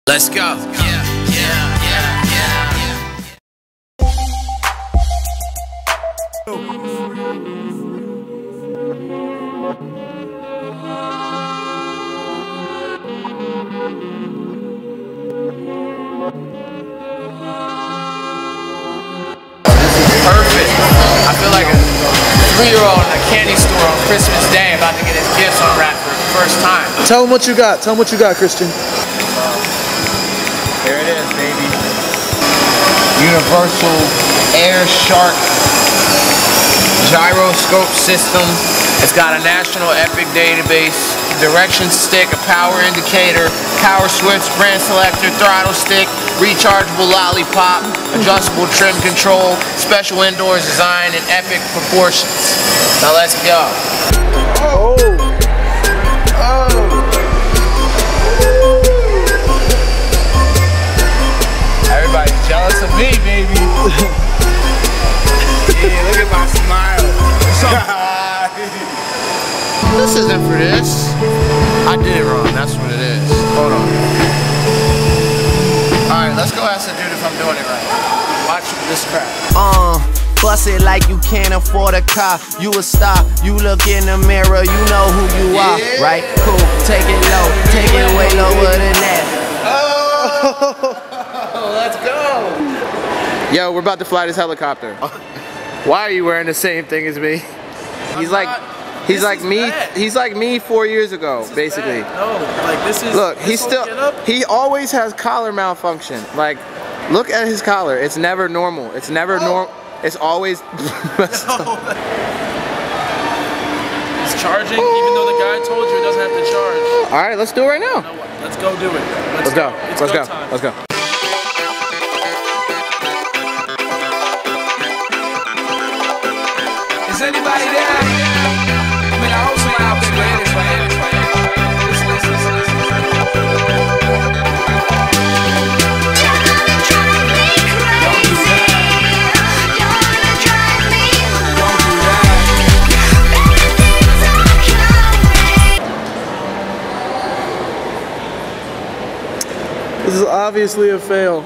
Let's go. Yeah. Perfect. I feel like a 3-year-old in a candy store on Christmas Day about to get his gifts unwrapped for the first time. Tell him what you got. Tell him what you got, Christian. Here it is, baby. Universal Air Shark gyroscope system. It's got a national epic database, direction stick, a power indicator, power switch, brand selector, throttle stick, rechargeable lollipop, adjustable trim control, special indoors design, and epic proportions. Now let's go. Oh. Everybody's jealous of me, baby. Yeah, look at my smile. This isn't for this. I did it wrong, that's what it is. Hold on. Alright, let's go ask the dude if I'm doing it right. Watch this crap. Bust it like you can't afford a car. You a star, you look in the mirror, you know who you are, right? Cool, take it low, take it way lower than that. Oh, let's go. Yo, we're about to fly this helicopter. Why are you wearing the same thing as me? He's like me 4 years ago, basically. No, like this is. Look, he always has collar malfunction. Like, look at his collar. It's never normal. It's never normal. It's always messed up. It's charging, even though the guy told you it doesn't have to charge. All right, let's do it right now. You know what? Let's go do it. Let's go. Let's go. Time. Let's go. Is anybody there? I mean, I hope somebody out there playing this right here. This is obviously a fail.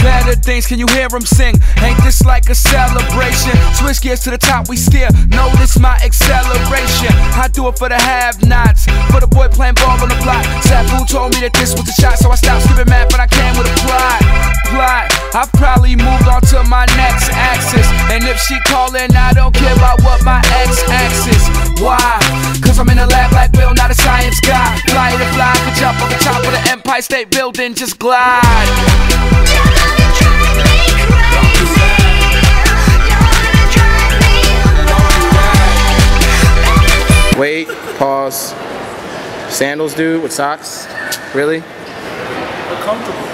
Better things, can you hear him sing? Ain't this like a celebration? Switch gears to the top, we steer. Notice my acceleration. I do it for the have-nots, for the boy playing ball on the block. Sabu told me that this was the shot, so I stopped skipping math, but I came with a plot. I've probably moved on to my next axis, and if she callin', I don't care about what my x-axis. Why? Cause I'm in the lab like Will, not a science guy. Fly to fly, could jump on the top of the Empire State Building, just glide. Wait, pause. Sandals, dude, with socks? Really? They're comfortable.